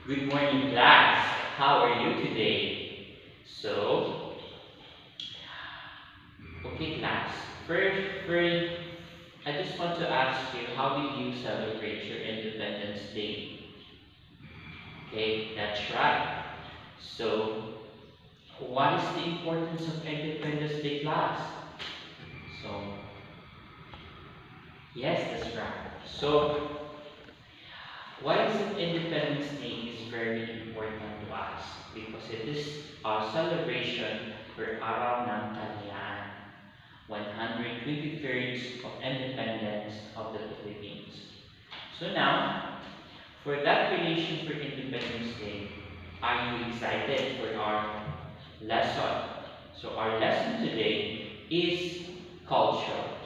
Good morning, class. How are you today? So, okay, class. First, I just want to ask you, how did you celebrate your Independence Day? Okay, that's right. So, what is the importance of Independence Day, class? So, yes, that's right. So, why is it Independence Day is very important to us? Because it is our celebration for Araw ng Kalayaan, 123rd of independence of the Philippines. So now, for that relation for Independence Day, are you excited for our lesson? So our lesson today is cultures.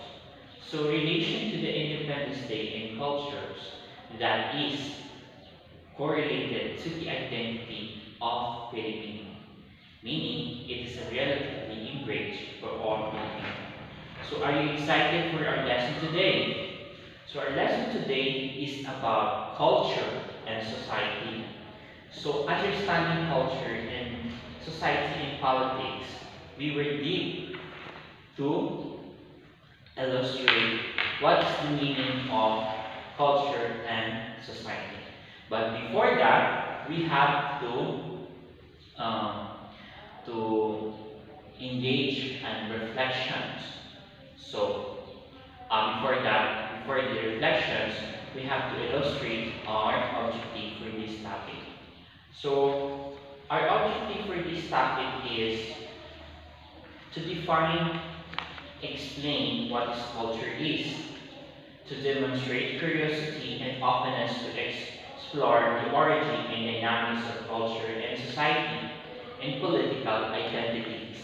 So relation to the Independence Day and cultures that is correlated to the identity of Filipino, meaning it is a relatively embraced for all Filipino. So are you excited for our lesson today? So our lesson today is about culture and society. So understanding culture and society and politics, we were deep to illustrate what is the meaning of culture and society. But before that, we have um, to engage in reflections. So before the reflections, we have to illustrate our objective for this topic. So our objective for this topic is to define, explain what this culture is, to demonstrate curiosity and openness to explore the origin and dynamics of culture and society and political identities.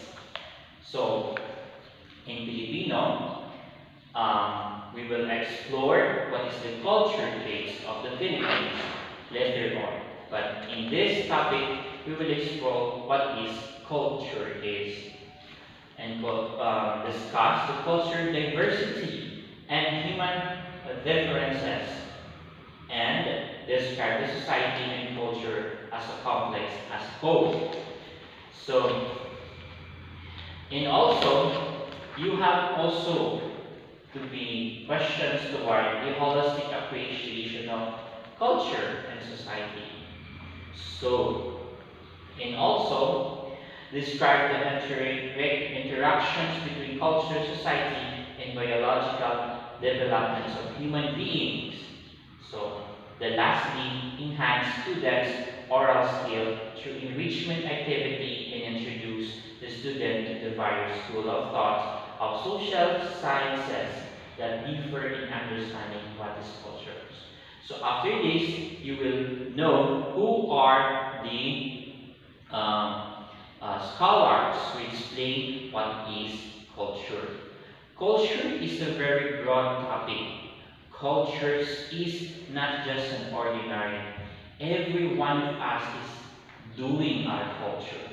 So, in Filipino, we will explore what is the culture base of the Philippines later on. But in this topic, we will explore what is culture is and discuss the culture diversity and human differences and describe the society and culture as a complex as whole. So, and also, you have also to be questions toward the holistic appreciation of culture and society. So, and also, describe the interactions between culture, society, and biological developments of human beings. So, the lastly, enhance students' oral skill through enrichment activity and introduce the student to the various school of thought of social sciences that differ in understanding what is culture. So after this, you will know who are the scholars who explain what is culture. Culture is a very broad topic. Cultures is not just an ordinary. Every one of us is doing our culture.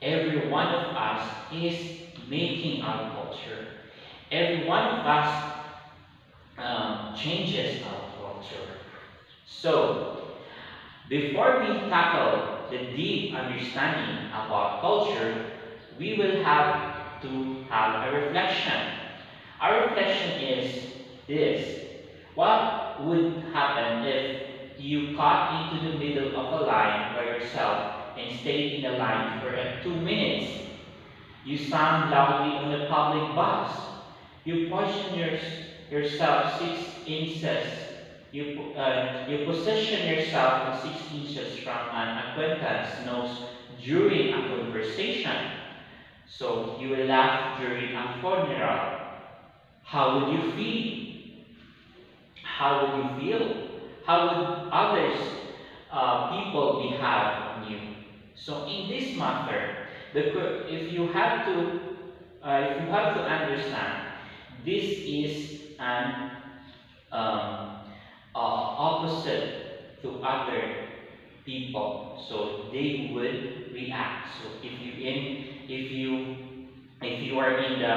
Every one of us is making our culture. Every one of us changes our culture. So, before we tackle the deep understanding about culture, we will have to have a reflection. Our reflection is this: what would happen if you got into the middle of a line by yourself and stayed in the line for 2 minutes? You stand loudly on a public bus. You yourself 6 inches. You position yourself 6 inches from an acquaintance's nose during a conversation. So you will laugh during a funeral. How would you feel? How would you feel? How would others, people behave on you? So in this matter, if you have to understand, this is an opposite to other people, so they would react. So if you are in the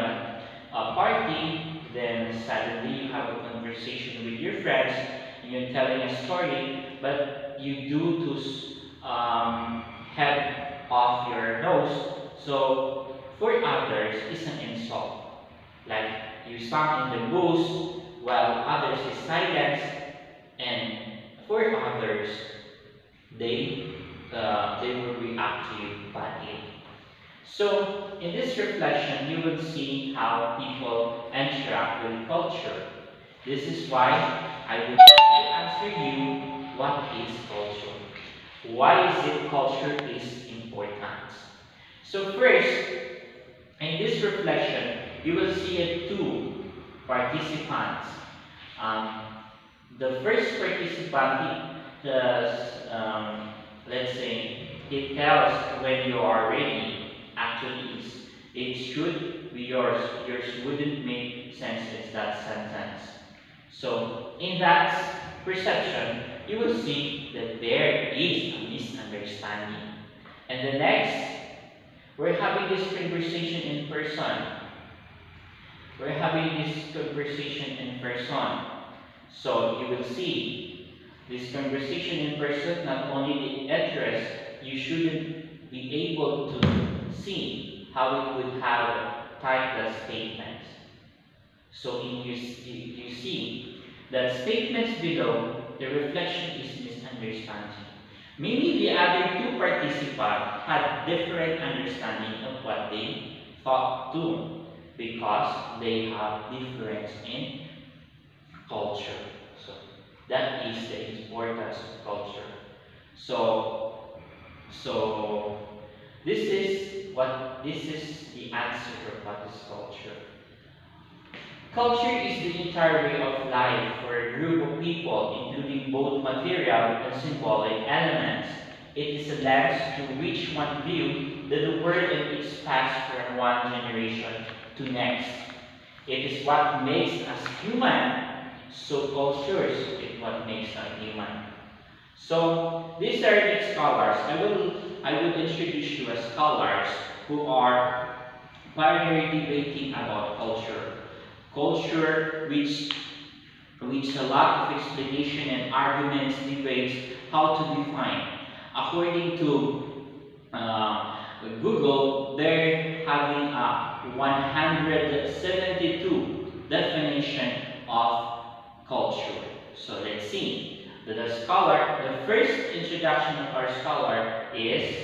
party, then suddenly you have a conversation with your friends and you're telling a story, but you do head off your nose. So for others, it's an insult. Like you sang in the booth while others is silent, and for others, they will react to you badly. So in this reflection, you will see how people interact with culture. This is why I would like to answer you what is culture. Why is it culture is important? So first, in this reflection, you will see two participants. Um, the first participant, let's say, it tells when you are ready. Actually, it should be yours. Yours wouldn't make sense in that sentence. So, in that perception, you will see that there is a misunderstanding. And the next, we're having this conversation in person. We're having this conversation in person. So, you will see this conversation in person, not only the interest, you shouldn't be able to see how it would have typeless statements. So you see that statements below, the reflection is misunderstanding. Maybe the other two participants had different understanding of what they thought too, because they have difference in culture. So that is the importance of culture. So so this is the answer of what is culture. Culture is the entire way of life for a group of people, including both material and symbolic elements. It is a lens through which one views the world and its past from one generation to next. It is what makes us human. So cultures is what makes us human. So these are the scholars. I will introduce you as scholars who are primarily debating about culture. Culture which a lot of explanation and arguments debates how to define. According to Google, they're having a 172 definition of culture. So let's see. The first introduction of our scholar is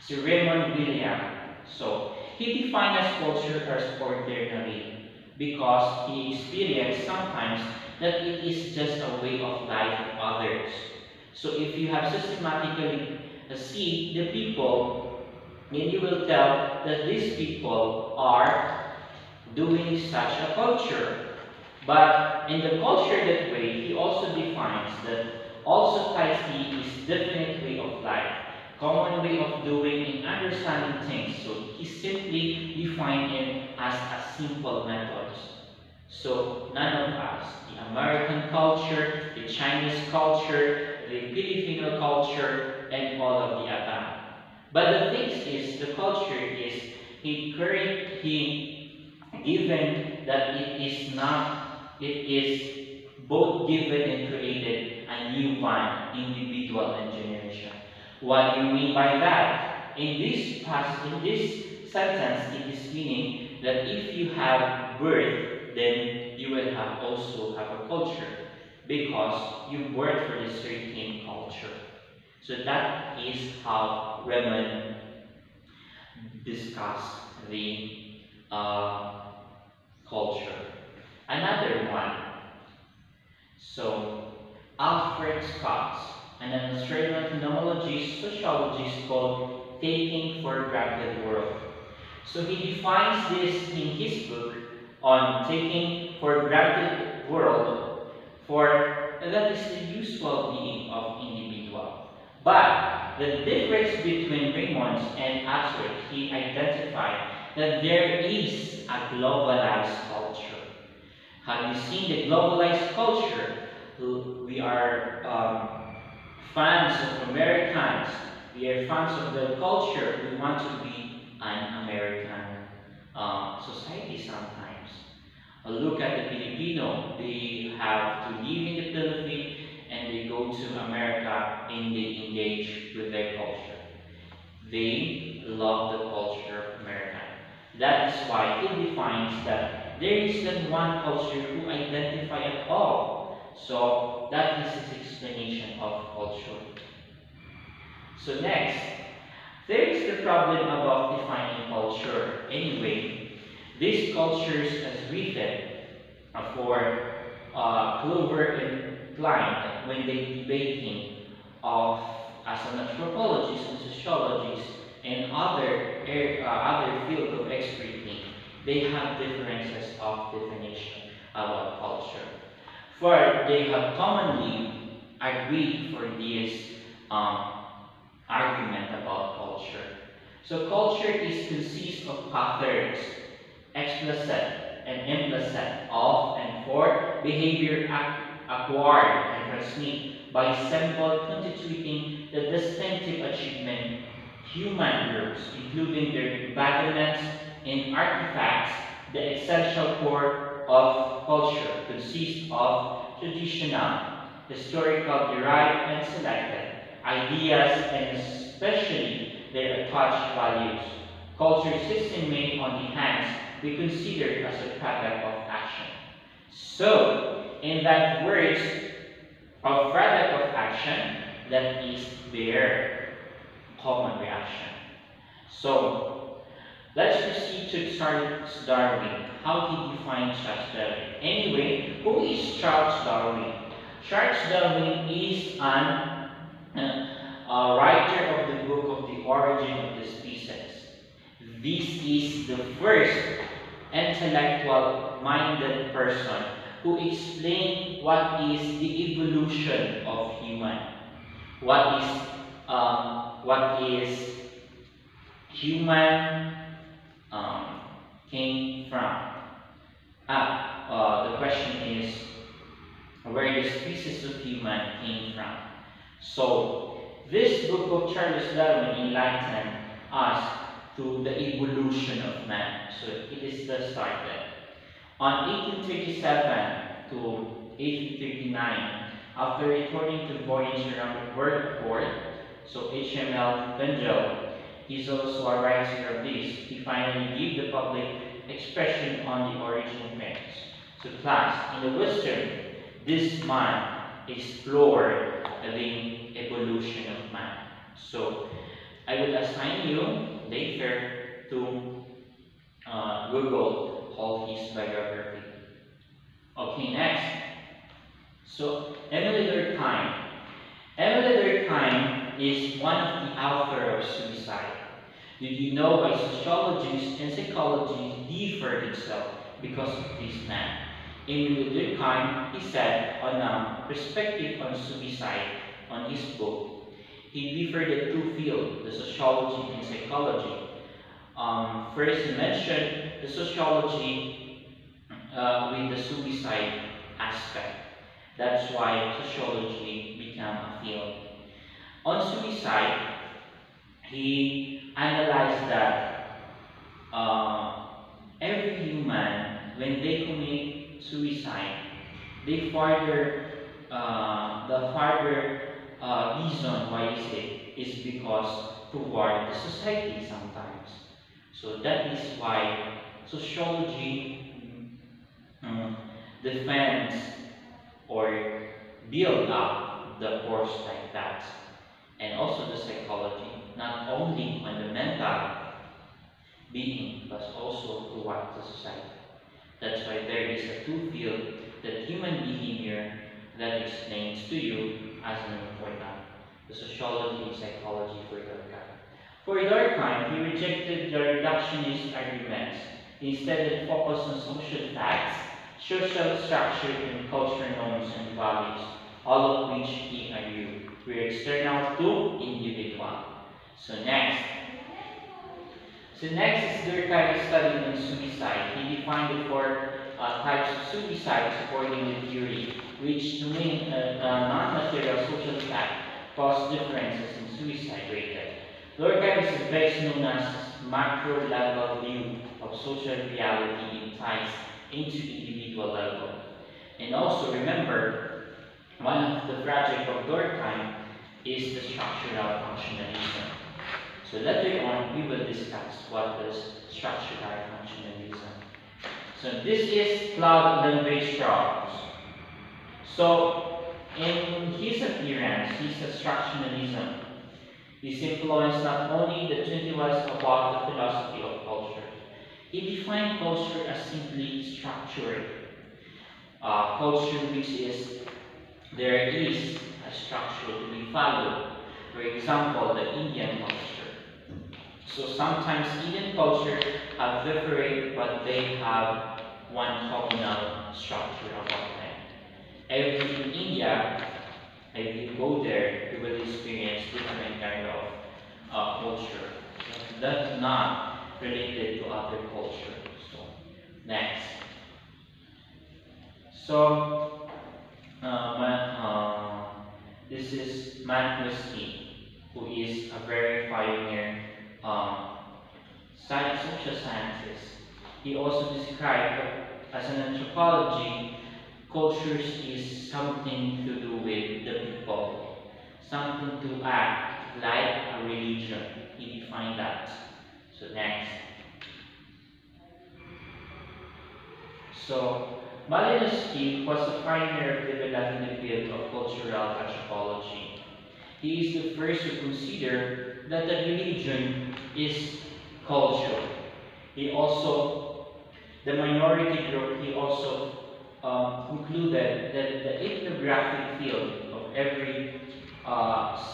Sir Raymond William. So he defined as culture as ordinary because he experienced sometimes that it is just a way of life of others. So if you have systematically see the people, then you will tell that these people are doing such a culture. But in the culture that way, he also defines that all society is definite way of life, common way of doing and understanding things. So he simply defined it as a simple methods. So none of us, the American culture, the Chinese culture, the Filipino culture, and all of the above. But the thing is, the culture is he given that it is both given and created a new one, individual and generation. What do you mean by that? In this sentence, it is meaning that if you have birth, then you will also have a culture because you work for the certain culture. So that is how Raymond discussed the culture. Another one. So Alfred Scott, an Australian phenomenologist, sociologist called Taking for Granted World. So he defines this in his book on taking for granted world for that is the usual being of individual. But the difference between Raymond and Alfred, he identified that there is a globalized culture. Have you seen the globalized culture? We are fans of Americans. We are fans of the culture. We want to be an American society sometimes. Look at the Filipino. They have to live in the Philippines and they go to America and they engage with their culture. They love the culture of America. That is why he defines that there is not one culture who identify at all. So that is his explanation of culture. So next, there is the problem about defining culture. Anyway, these cultures as written for Clover and Klein when they debating of as an anthropologist and sociologist and other field of expertise, they have differences of definition about culture. For they have commonly agreed for this um, argument about culture. So culture is consists of patterns, explicit and implicit, of and for behavior acquired and transmitted by symbol constituting the distinctive achievement human groups, including their embodiments in artifacts. The essential core of culture consists of traditional, historical, derived, and selected ideas, and especially their attached values. Culture system may, on the hands, be considered as a product of action. So, in that words of product of action, that is their common reaction. So, let's proceed to Charles Darwin. How he defined Charles Darwin. Anyway, who is Charles Darwin? Charles Darwin is an writer of the book of the origin of the species. This is the first intellectual-minded person who explained what is the evolution of human, what is human came from. The question is where the species of human came from. So, this book of Charles Darwin enlightened us to the evolution of man. So, it is the started. On 1837 to 1839, after returning to voyage around the world port, so H.M.L. Benjel is also a writer of this. He finally gave the public expression on the origin of man. So, class, in the Western, this man explored the evolution of man. So, I will assign you later to Google all his biography. Okay, next. So, Emily Durkheim. Emily Durkheim is one of the author of Suicide. Did you know why sociologists and psychology differ itself because of this man? Emily Durkheim, he said on a perspective on suicide on his book, he differed the two fields, the sociology and psychology. First, he mentioned the sociology with the suicide aspect. That's why sociology became a field. On suicide, he analyzed that every human, when they commit suicide, they further the further reason why is because toward the society sometimes. So that is why sociology defends or build up the course like that, and also the psychology, not only on the mental being, but also toward the society. That's why there is a two field that human behavior that explains to you as an important, the sociology and psychology for Durkheim. For Durkheim, he rejected the reductionist arguments. Instead, it focused on social facts, social structure, and cultural norms and values, all of which he argued were external to individual. So next is Durkheim's study on suicide. He defined the four types of suicide supporting the theory, which to me non-material social fact cause differences in suicide rate. Durkheim is best known as macro-level view of social reality in ties into individual level. And also remember, One of the project of Durkheim is the structural functionalism. So later on, we will discuss what is structural functionalism. So this is Claude Lévi-Strauss. So in his appearance, his structuralism is influenced not only the 20 was about the philosophy of culture. He defined culture as simply structure. Culture which is there is a structure to be followed. For example, the Indian culture. So sometimes Indian culture have different, but they have one communal structure about them. Every in India, if you go there, you will experience different kind of culture. That's not related to other culture. So next. So this is Matt Whiskey, who is a very pioneer social scientist. He also described as an anthropology, cultures is something to do with the people, something to act like a religion. He defined that. So next. So Malinowski was a pioneer of developing the field of cultural anthropology. He is the first to consider that the religion is culture. He also, the minority group, he also concluded that the ethnographic field of every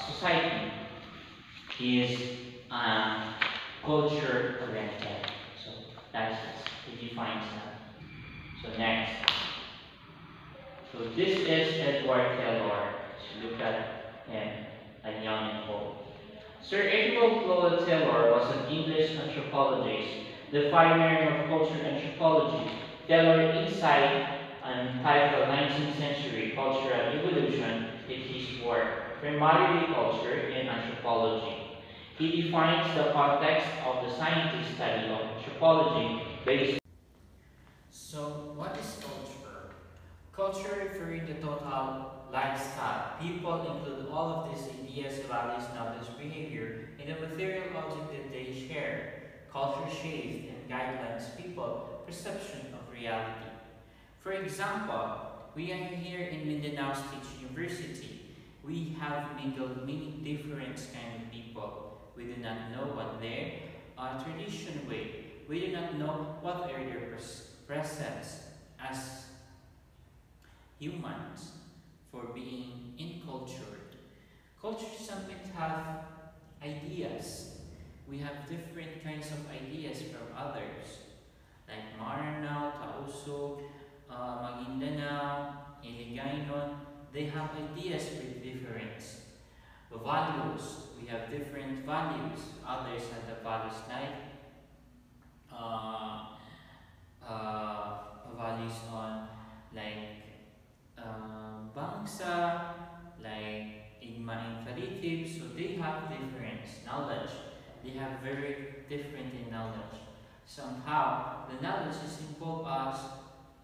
society is culture oriented. So that's it. He defines that. So next. So this is Edward Taylor. So look at him, a young and old. Sir Edward Floyd Taylor was an English anthropologist, the pioneer of cultural anthropology. Taylor insight and titled 19th century cultural evolution in his work, primarily culture and anthropology. He defines the context of the scientific study of anthropology based. So, what is culture? Culture refers to total lifestyle. People include all of these ideas, values, knowledge, behavior in the material object that they share. Culture shapes and guidelines people's perception of reality. For example, we are here in Mindanao State University. We have mingled many different kinds of people. We do not know what their tradition way. We do not know what are their presence as humans for being incultured. Culture sometimes have ideas. We have different kinds of ideas from others, like Maranao, Taoso, Maguindanao, Iligaynon. They have ideas with difference. The values, we have different values. Others have the values like values on like Bangsa, like Igma Infinitive, so they have different knowledge. They have very different in knowledge. Somehow, the knowledge is involved us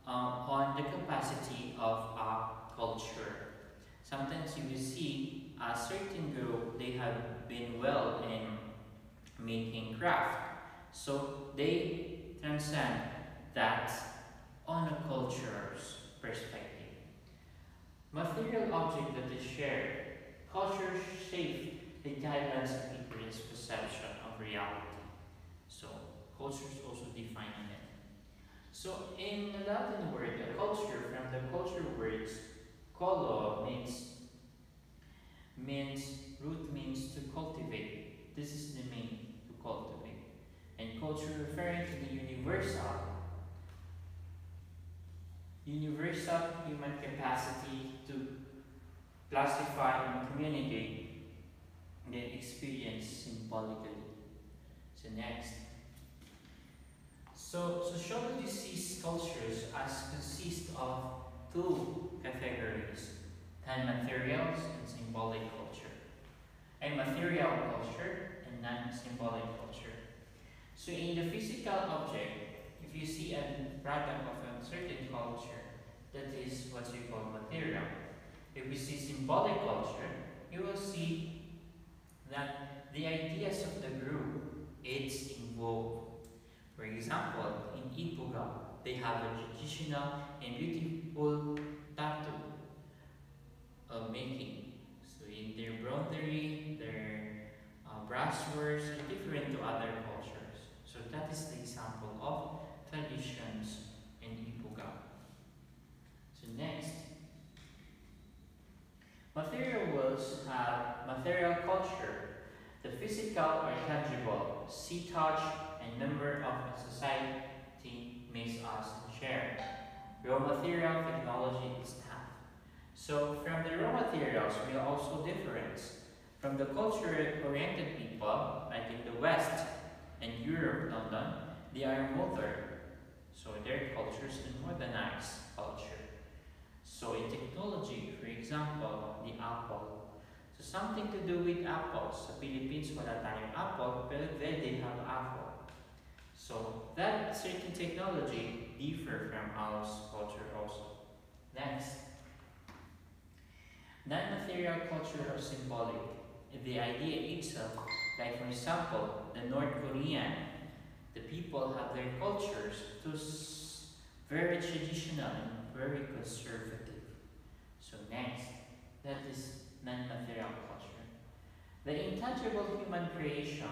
on the capacity of our culture. Sometimes you will see a certain group, they have been well in making craft. So they transcend that on a culture's perspective. Material object that is shared. Culture shape the guidelines of people's perception of reality. So culture is also defining it. So in the Latin word, a culture, from the culture words, colo root means to cultivate. This is the meaning, to cultivate. And culture referring to the universal human capacity to classify and communicate the experience symbolically. So next. So sociology sees cultures as consist of two categories, non-materials and symbolic culture. And material culture and non-symbolic culture. So in the physical object, if you see a product of a certain culture, that is what you call material. If we see symbolic culture, you will see that the ideas of the group is involved. For example, in Ipuga, they have a traditional and beautiful tattoo making. So in their broderie, their brushworks are different to other cultures. So that is the example of traditions in Ipuga. So next, material worlds have material culture. The physical or tangible, see, touch, and number of a society makes us share. Raw material technology is staff. So from the raw materials, we are also different. From the culture-oriented people, like in the West and Europe, London, they are modern. So their culture is a modernized culture. So in technology, for example, the Apple. So something to do with apples. Sa Philippines, wala tayong apple, pero there they have apple. So that certain technology differ from our culture also. Next, non-material culture or symbolic. The idea itself, like for example, the North Korean, the people have their cultures to very traditional and very conservative. So next, that is non-material culture. The intangible human creation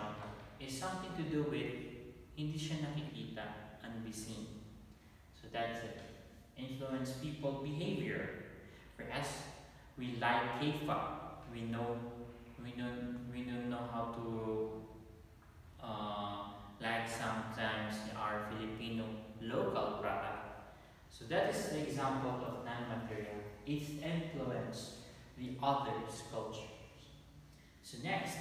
is something to do with hindi siya nakikita, unseen. So that's it. Influence people behavior. Whereas we like K-pop, we don't know how to like sometimes our Filipino local product. So that is the example of non-material. It influences the others' cultures. So next,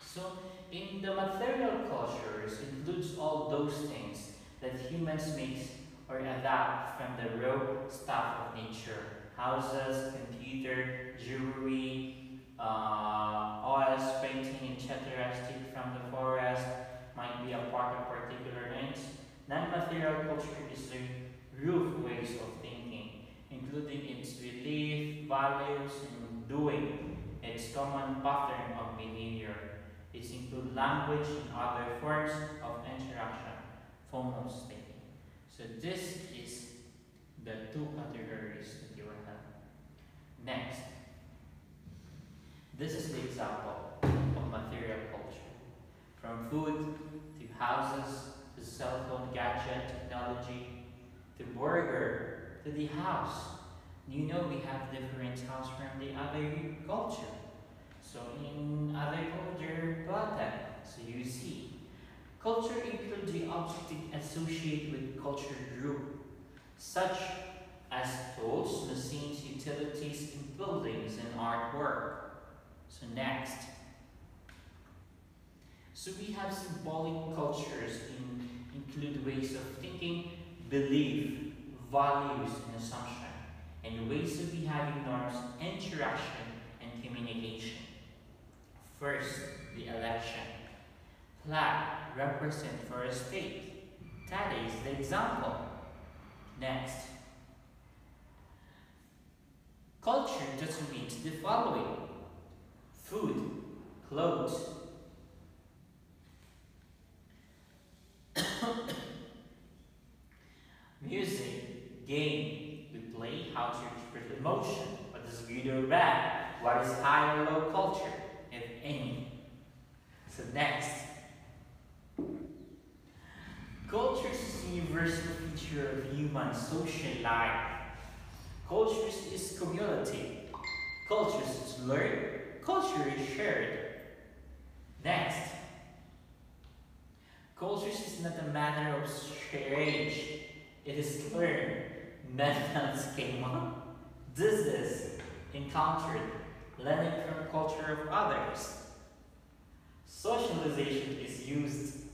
so in the material cultures includes all those things that humans make or adapt from the raw stuff of nature. Houses, computer, jewelry, oils, painting, etc. Stick from the forest might be a part of particular ends. Non-material culture is the root ways of thinking, including its belief, values, and doing, its common pattern of behavior. It includes language and other forms of interaction, foremost thinking. So this is the two categories that you will have. Next, this is the example of material culture. From food to houses to cell phone gadget technology to burger to the house. You know we have different house from the other culture. So in other culture, Batak, so you see. Culture includes the object associated with culture group, such as tools, machines, utilities, and buildings and artwork. So next. So we have symbolic cultures include ways of thinking, belief, values, and assumption, and ways of behaving norms, interaction, and communication. First, the election. Flag represent for a state. That is the example. Next. Culture doesn't mean the following. Food, clothes, music, game, we play, how to express emotion, what is good or bad, what is high or low culture, if any. So next. Culture is a universal feature of human social life. Culture is community. Culture is learned. Culture is shared. Next. Culture is not a matter of age. It is learned. Methods came up. This is encountered. Learning from culture of others. Socialization is used.